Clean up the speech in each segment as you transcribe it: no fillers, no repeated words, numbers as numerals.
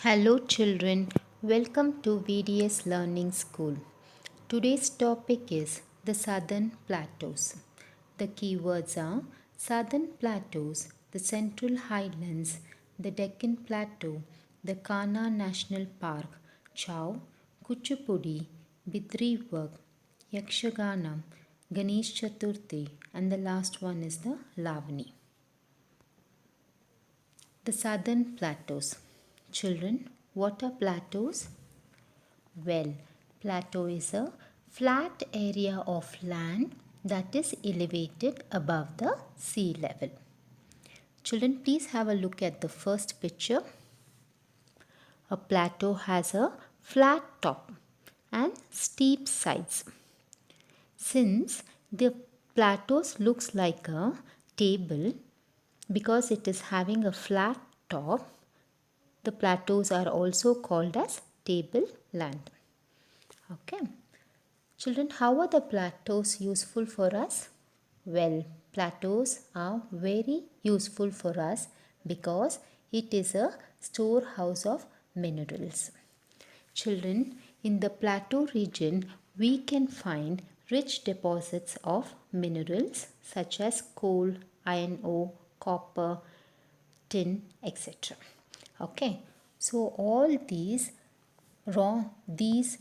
Hello children, welcome to VDS Learning School. Today's topic is the Southern Plateaus. The keywords are Southern Plateaus, the Central Highlands, the Deccan Plateau, the Kanha National Park, Chow, Kuchipudi, Bidrivarg, Yakshagana, Ganesh Chaturthi, and the last one is the Lavani. The Southern Plateaus. Children, what are plateaus? Well, plateau is a flat area of land that is elevated above the sea level. Children, please have a look at the first picture. A plateau has a flat top and steep sides. Since the plateaus looks like a table because it is having a flat top, the plateaus are also called as tableland. Okay. Children, how are the plateaus useful for us? Well, plateaus are very useful for us because it is a storehouse of minerals. Children, in the plateau region, we can find rich deposits of minerals such as coal, iron ore, copper, tin, etc. Okay, so all these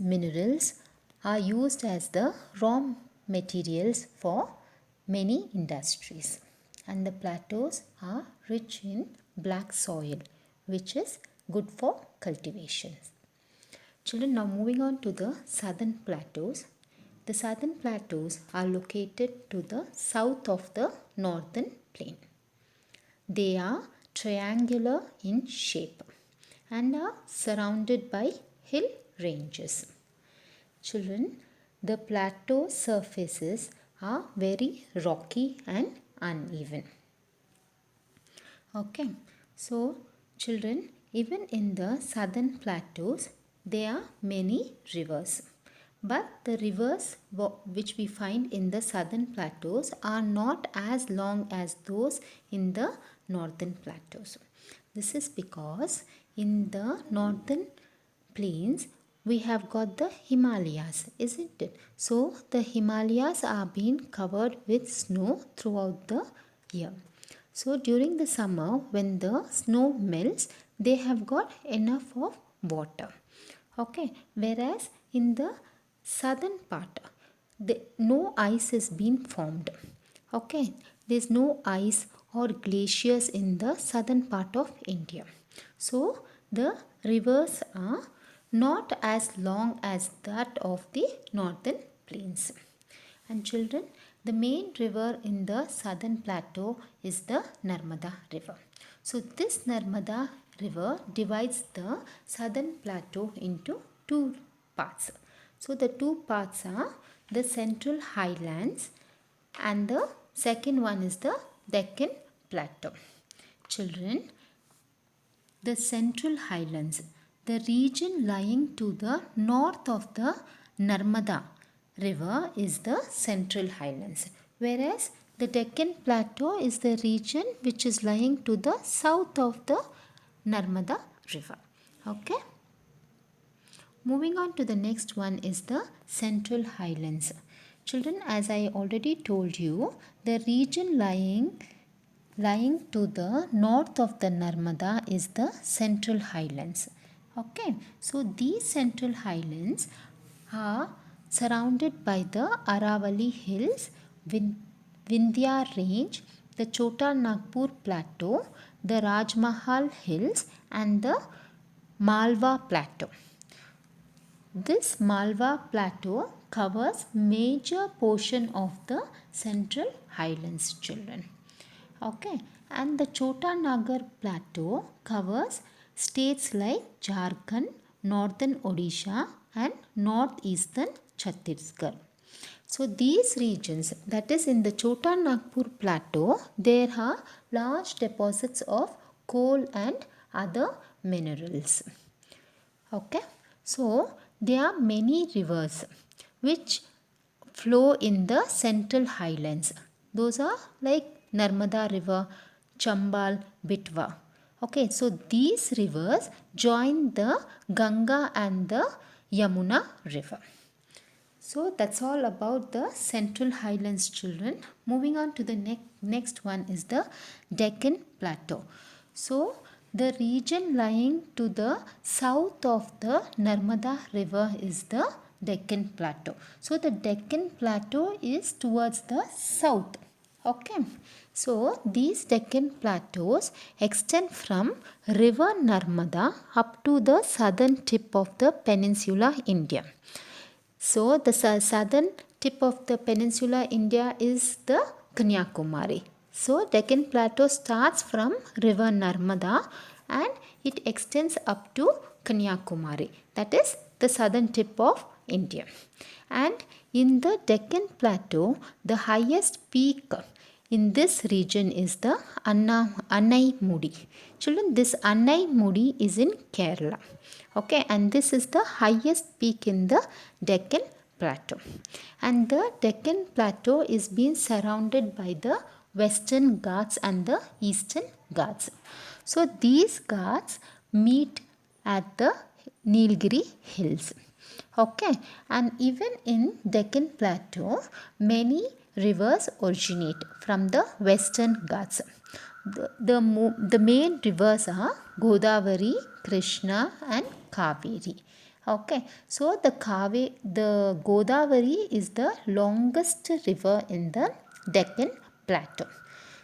minerals are used as the raw materials for many industries, and the plateaus are rich in black soil, which is good for cultivation. Children, now moving on to the southern plateaus. The southern plateaus are located to the south of the northern plain. They are triangular in shape and are surrounded by hill ranges. Children, the plateau surfaces are very rocky and uneven. Okay, so children, even in the southern plateaus, there are many rivers. But the rivers which we find in the southern plateaus are not as long as those in the northern plateaus. This is because in the northern plains we have got the Himalayas, isn't it? So the Himalayas are being covered with snow throughout the year. So during the summer when the snow melts, they have got enough of water. Okay, whereas in the southern part, no ice has been formed. Okay, there's no ice or glaciers in the southern part of India. So the rivers are not as long as that of the northern plains. And children, the main river in the southern plateau is the Narmada river. So this Narmada river divides the southern plateau into two parts. So the two parts are the central highlands and the second one is the Deccan plateau. Children, the central highlands, the region lying to the north of the Narmada river is the central highlands, whereas the Deccan plateau is the region which is lying to the south of the Narmada river. Okay. Moving on to the next one is the central highlands. Children, as I already told you, the region lying to the north of the Narmada is the central highlands. Okay, so these central highlands are surrounded by the Aravali hills, Vindhya range, the Chota Nagpur plateau, the Rajmahal hills and the Malwa plateau. This Malwa plateau covers major portion of the central highlands, children. Okay, and the Chota Nagar plateau covers states like Jharkhand, northern Odisha and northeastern Chhattisgarh. So these regions, that is in the Chota Nagpur plateau, there are large deposits of coal and other minerals. Okay, so there are many rivers which flow in the central highlands. Those are like Narmada river, Chambal, Betwa. Okay, so these rivers join the Ganga and the Yamuna river. So that's all about the Central Highlands, children. Moving on to the next one is the Deccan Plateau. So the region lying to the south of the Narmada river is the Deccan Plateau. So the Deccan Plateau is towards the south. Okay, so these Deccan Plateaus extend from river Narmada up to the southern tip of the peninsula India. So the southern tip of the peninsula India is the Kanyakumari. So Deccan Plateau starts from river Narmada and it extends up to Kanyakumari. That is the southern tip of India. And in the Deccan Plateau, the highest peak in this region is the Annai Mudi. Children, this Annai Mudi is in Kerala. Okay, and this is the highest peak in the Deccan Plateau. And the Deccan Plateau is being surrounded by the Western Ghats and the Eastern Ghats. So these Ghats meet at the Nilgiri Hills. Okay, and even in Deccan Plateau, many rivers originate from the Western Ghats. The main rivers are Godavari, Krishna and Kaveri. Okay, so the Godavari is the longest river in the Deccan Plateau.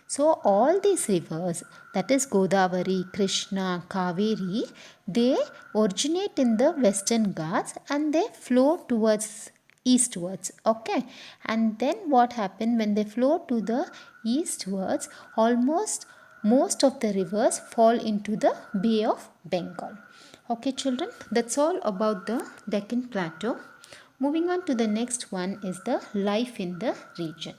So all these rivers, that is Godavari, Krishna, Kaveri, they originate in the Western Ghats and they flow towards eastwards. Okay, and then what happened when they flow to the eastwards, almost most of the rivers fall into the Bay of Bengal. Okay, children, that's all about the Deccan Plateau. Moving on to the next one is the life in the region.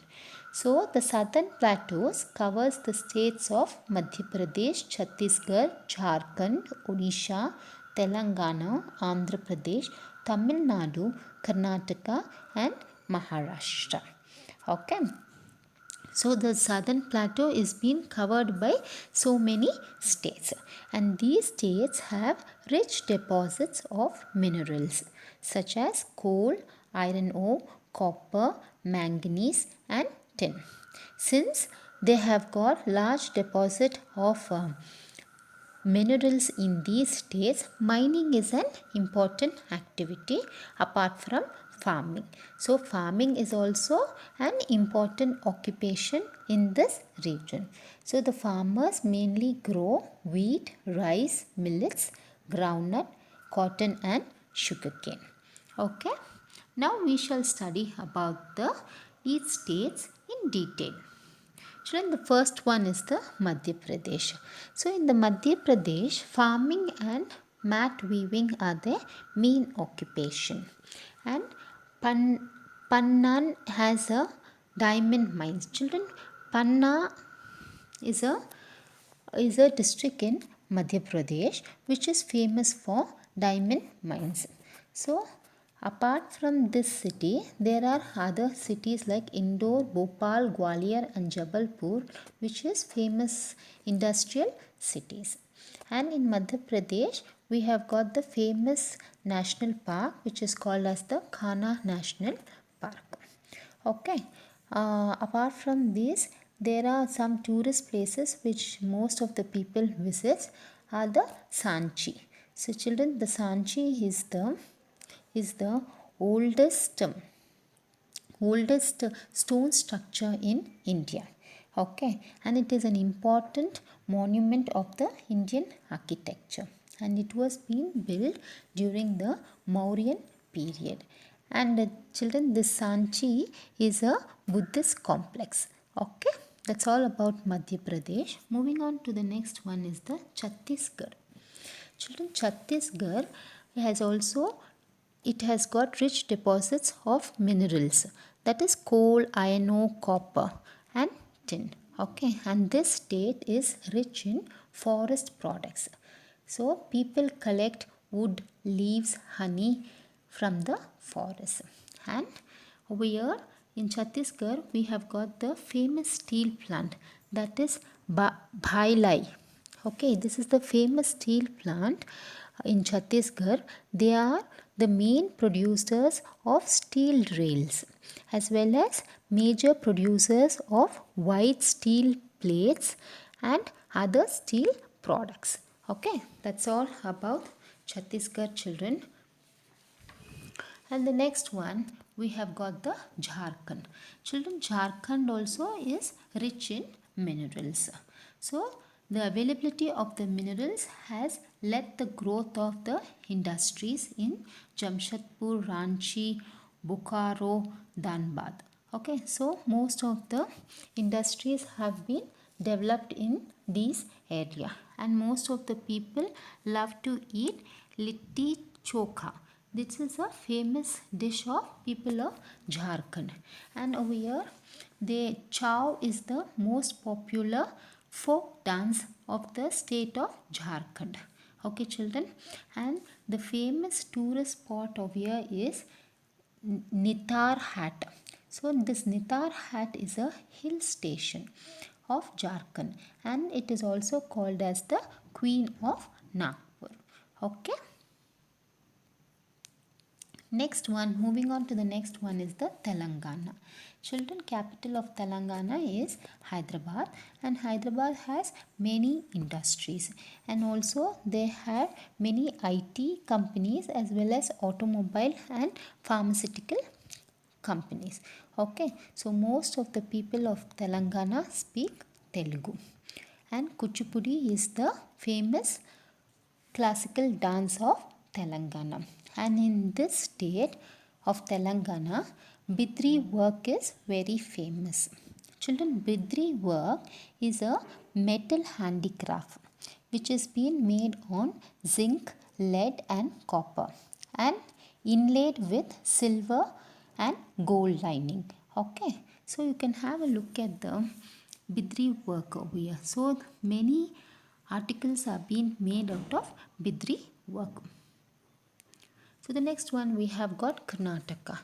So the southern plateaus covers the states of Madhya Pradesh, Chhattisgarh, Jharkhand, Odisha, Telangana, Andhra Pradesh, Tamil Nadu, Karnataka and Maharashtra. Okay. So the southern plateau is being covered by so many states, and these states have rich deposits of minerals such as coal, iron ore, copper, manganese and tin. Since they have got large deposit of minerals in these states, mining is an important activity apart from farming. So farming is also an important occupation in this region. So the farmers mainly grow wheat, rice, millets, groundnut, cotton and sugarcane. Okay, now we shall study about the each states in detail. Children, the first one is the Madhya Pradesh. So in the Madhya Pradesh, farming and mat weaving are the main occupation. And Pannan has a diamond mines. Children, Panna is a district in Madhya Pradesh which is famous for diamond mines. So apart from this city, there are other cities like Indore, Bhopal, Gwalior and Jabalpur which is famous industrial cities. And in Madhya Pradesh, we have got the famous national park which is called as the Kana National Park. Okay. Apart from this, there are some tourist places which most of the people visit are the Sanchi. So children, the Sanchi is the oldest stone structure in India. Okay, and it is an important monument of the Indian architecture, and it was being built during the Mauryan period. And children, this Sanchi is a Buddhist complex. Okay, that's all about Madhya Pradesh. Moving on to the next one is the Chhattisgarh. Children, Chhattisgarh has also it has got rich deposits of minerals, that is coal, iron ore, copper and tin. Okay, and this state is rich in forest products. So people collect wood, leaves, honey from the forest. And over here in Chhattisgarh, we have got the famous steel plant, that is Bhailai. Okay, this is the famous steel plant in Chhattisgarh. They are the main producers of steel rails as well as major producers of white steel plates and other steel products. Okay, that's all about Chhattisgarh, children. And the next one, we have got the Jharkhand. Children, Jharkhand also is rich in minerals. So, the availability of the minerals has led the growth of the industries in Jamshedpur, Ranchi, Bokaro, Dhanbad. Okay, so most of the industries have been developed in these area, and most of the people love to eat litti chokha. This is a famous dish of people of Jharkhand, and over here the chow is the most popular folk dance of the state of Jharkhand. Okay, children, and the famous tourist spot over here is Nitar Hat. So this Nitar Hat is a hill station of Jharkhand, and it is also called as the Queen of Nagpur. Okay. Next one, moving on to the next one is the Telangana. Children, capital of Telangana is Hyderabad, and Hyderabad has many industries, and also they have many IT companies as well as automobile and pharmaceutical companies. Okay, so most of the people of Telangana speak Telugu, and Kuchipudi is the famous classical dance of Telangana. And in this state of Telangana, Bidri work is very famous. Children, Bidri work is a metal handicraft which is being made on zinc, lead, and copper, and inlaid with silver and gold lining. Okay, so you can have a look at the Bidri work over here. So many articles are being made out of Bidri work. So the next one, we have got Karnataka.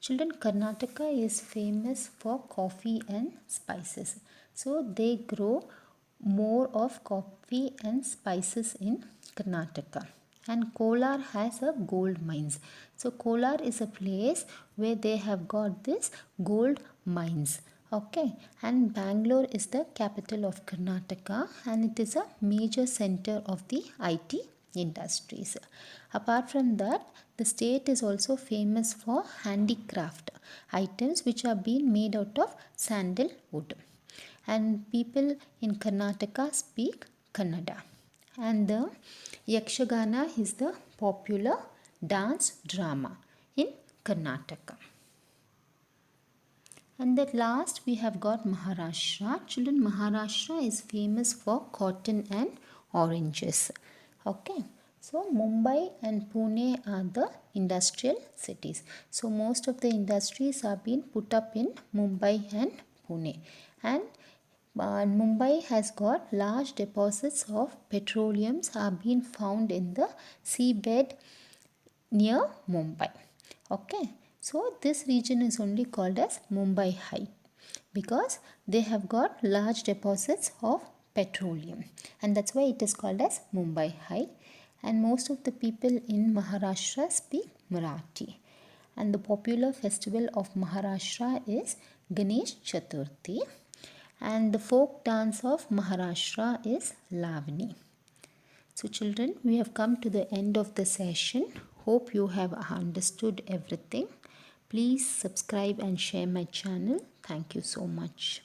Children, Karnataka is famous for coffee and spices. So they grow more of coffee and spices in Karnataka. And Kolar has a gold mines. So Kolar is a place where they have got this gold mines. Okay, and Bangalore is the capital of Karnataka, and it is a major center of the IT industries. Apart from that, the state is also famous for handicraft items which are being made out of sandalwood. And people in Karnataka speak Kannada. And the Yakshagana is the popular dance drama in Karnataka. And at last we have got Maharashtra. Children, Maharashtra is famous for cotton and oranges. Okay. So Mumbai and Pune are the industrial cities. So most of the industries are being put up in Mumbai and Pune. And Mumbai has got large deposits of petroleums are being found in the seabed near Mumbai. Okay, so this region is only called as Mumbai High because they have got large deposits of petroleum, and that's why it is called as Mumbai High. And most of the people in Maharashtra speak Marathi. And the popular festival of Maharashtra is Ganesh Chaturthi, and the folk dance of Maharashtra is Lavani. So children, we have come to the end of the session. Hope you have understood everything. Please subscribe and share my channel. Thank you so much.